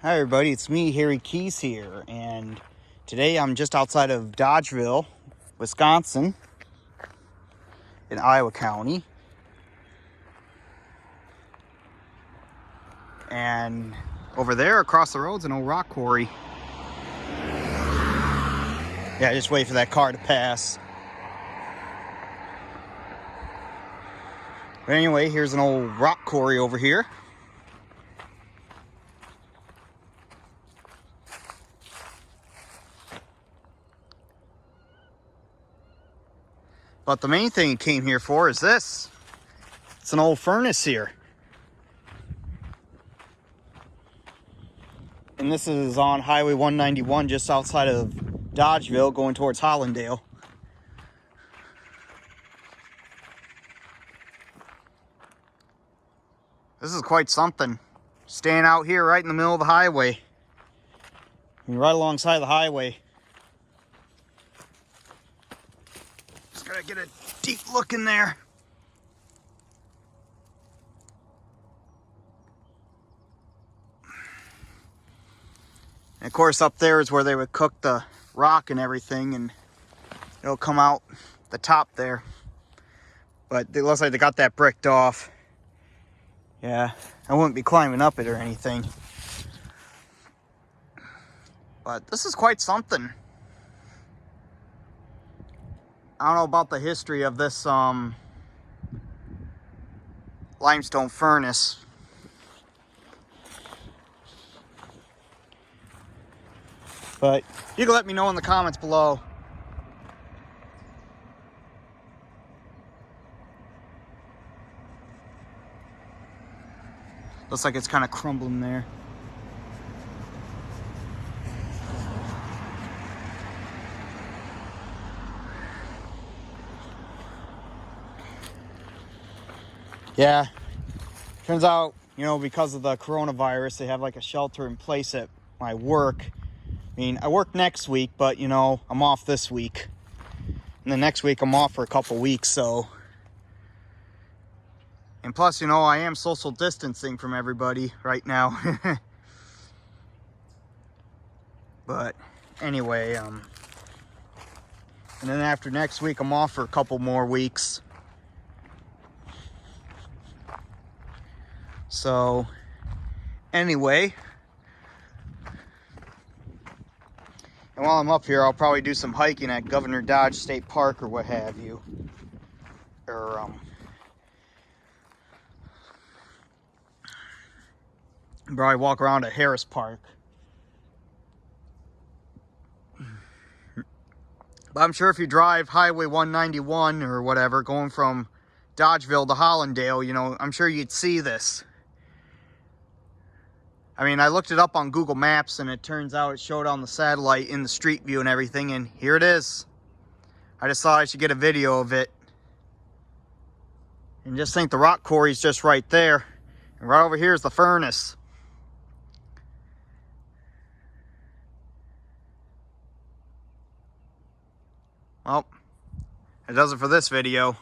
Hi everybody, it's me, Harry Keys here, and today I'm just outside of Dodgeville, Wisconsin, in Iowa County. And over there, across the road, is an old rock quarry. Yeah, just wait for that car to pass. But anyway, here's an old rock quarry over here. But the main thing it came here for is this. It's an old furnace here. And this is on Highway 191 just outside of Dodgeville going towards Hollandale. This is quite something. Staying out here right in the middle of the highway. Right alongside the highway. Just gotta get a deep look in there. And of course up there is where they would cook the rock and everything, and it'll come out the top there. But it looks like they got that bricked off. Yeah, I wouldn't be climbing up it or anything. But this is quite something. I don't know about the history of this limestone furnace. But you can let me know in the comments below. Looks like it's kind of crumbling there. Yeah, turns out, you know, because of the coronavirus, they have like a shelter in place at my work. I mean, I work next week, but, you know, I'm off this week. And then next week I'm off for a couple weeks, so. And plus, you know, I am social distancing from everybody right now. But anyway, and then after next week, I'm off for a couple more weeks. So, anyway. And while I'm up here, I'll probably do some hiking at Governor Dodge State Park or what have you. Or, probably walk around at Harris Park. But I'm sure if you drive Highway 191 or whatever, going from Dodgeville to Hollandale, you know, I'm sure you'd see this. I mean, I looked it up on Google Maps, and it turns out it showed on the satellite in the street view and everything, and here it is. I just thought I should get a video of it. And just think the rock quarry's just right there. And right over here is the furnace. Well, that does it for this video.